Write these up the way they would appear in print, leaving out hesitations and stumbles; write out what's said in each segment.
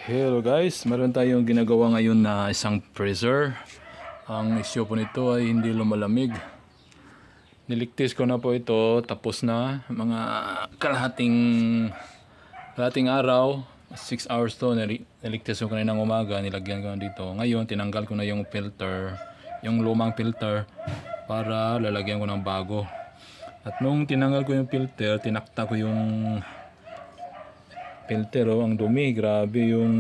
Hello guys, meron tayong ginagawa ngayon na isang freezer. Ang issue po nito ay hindi lumalamig. Niligtis ko na po ito, tapos na mga kalahating araw, 6 hours to. Niligtis ko kanina ng umaga, nilagyan ko na dito. Ngayon tinanggal ko na yung filter, yung lumang filter, para lalagyan ko ng bago. At nung tinanggal ko yung filter, tinakta ko yung filter, oh, ang dumi, grabe yung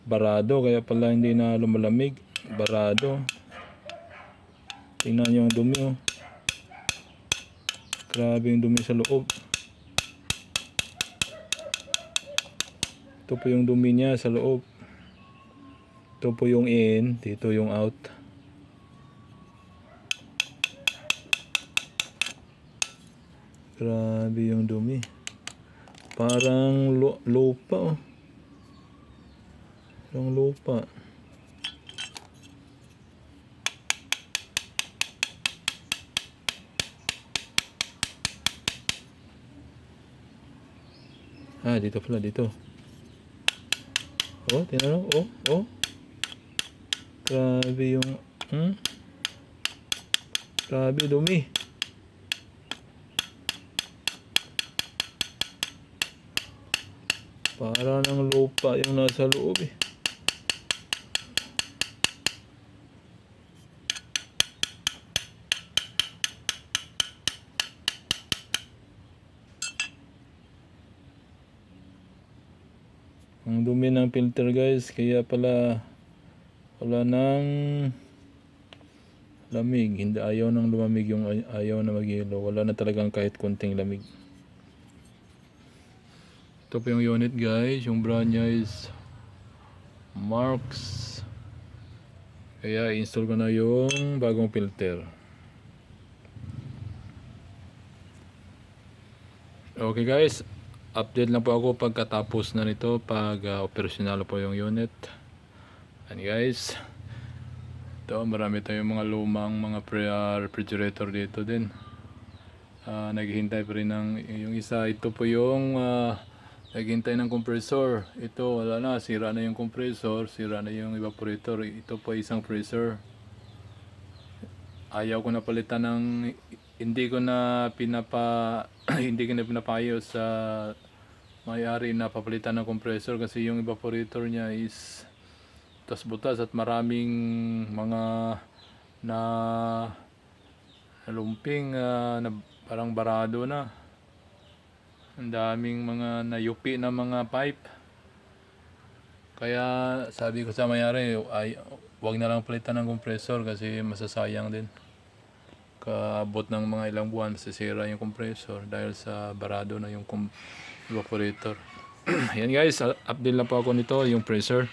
barado, kaya pala hindi na lumalamig, barado. Tingnan nyo ang dumi, oh. Grabe yung dumi sa loob. Ito po yung dumi niya sa loob. Ito po yung in, dito yung out. Grabe yung dumi. Parang lupa, oh. Parang lupa. Dito pala, dito. Oh, tingnan mo. Oh. Grabe yung grabe dumi. Para ng lupa yung nasa loob, eh. Ang dumi ng filter, guys, kaya pala wala nang lamig. Hindi, ayaw nang lumamig, yung ayaw na maghilo. Wala na talagang kahit konting lamig. Ito po yung unit, guys. Yung brand niya is Marks. Kaya install ko na yung bagong filter. Okay guys, update lang po ako pagkatapos na nito, pag operational po yung unit. And guys, ito marami tayong mga lumang mga refrigerator dito din. Naghihintay pa rin ng yung isa. Ito po yung naghihintay ng compressor. Ito wala na, sira na yung compressor, sira na yung evaporator. Ito po isang freezer. Ayaw ko na palitan ng, hindi ko na pinapayo sa may-ari na papalitan ng compressor, kasi yung evaporator niya is butas at maraming mga na lumping, na parang barado na. Ang daming mga nayupi na mga pipe. Kaya sabi ko sa may-ari, wag na lang palitan ng compressor kasi masasayang din. Kaabot ng mga ilang buwan, masisira yung compressor dahil sa barado na yung evaporator. Yan guys, update lang po ako nito, yung freezer.